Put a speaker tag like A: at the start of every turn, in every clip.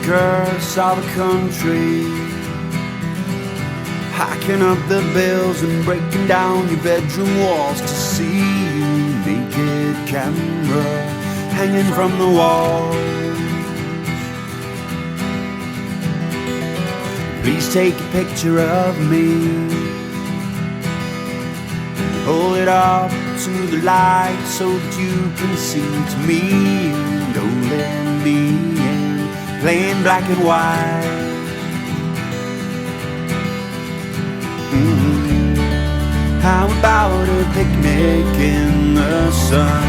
A: outskirts of the country, hacking up the bills and breaking down your bedroom walls to see you naked, camera hanging from the wall. Please take a picture of me, hold it up to the light so that you can see it's me, and only me, in plain black and white. How about a picnic in the sun?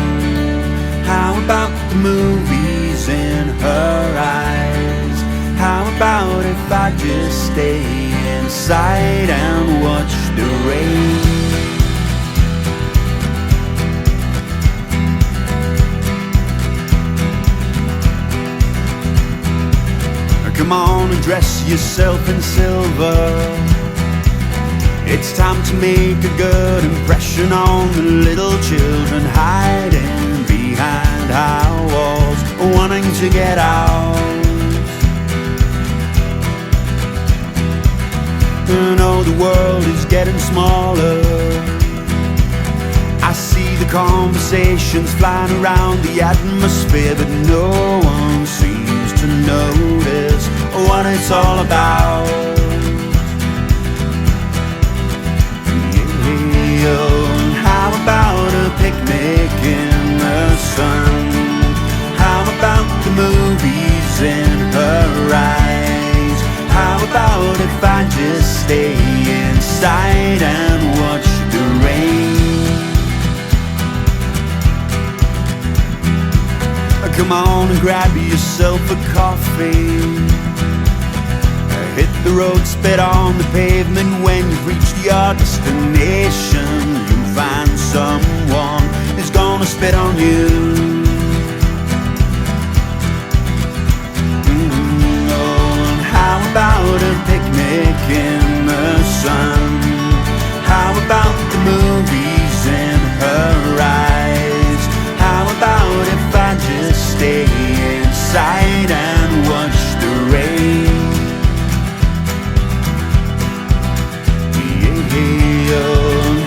A: How about the movies in her eyes? How about if I just stay inside and watch the rain? Come on and dress yourself in silver. It's time to make a good impression on the little children hiding behind our walls, wanting to get out. And oh, the world is getting smaller. I see the conversations flying around the atmosphere, but no one seems to notice what it's all about. How about a picnic in the sun? How about the movies in her eyes? How about if I just stay inside and watch the rain? Come on and grab yourself a coffee. Hit the road, spit on the pavement. When you've reached your destination, you'll find someone who's gonna spit on you. Oh, and how about a picnic in the sun? How about the movies in her eyes? How about if I just stay inside and watch the rain?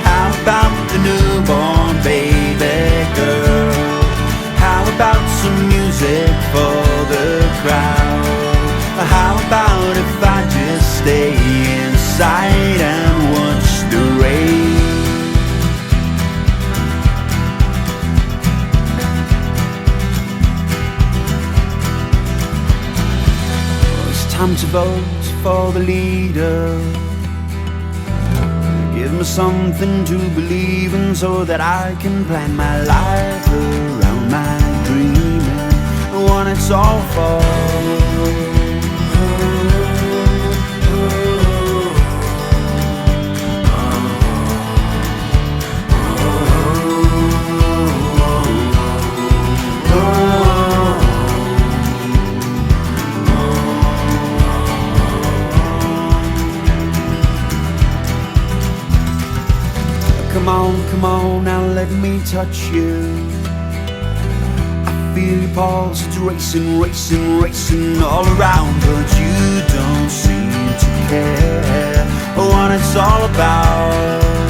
A: How about the newborn baby girl? How about some music for the crowd? How about if I just stay inside and watch the rain? It's time to vote for the leader. Give me something to believe in so that I can plan my life around my dreaming, what it's all for. Come on, now let me touch you. I feel your pulse, it's racing, racing, racing all around, but you don't seem to care what it's all about.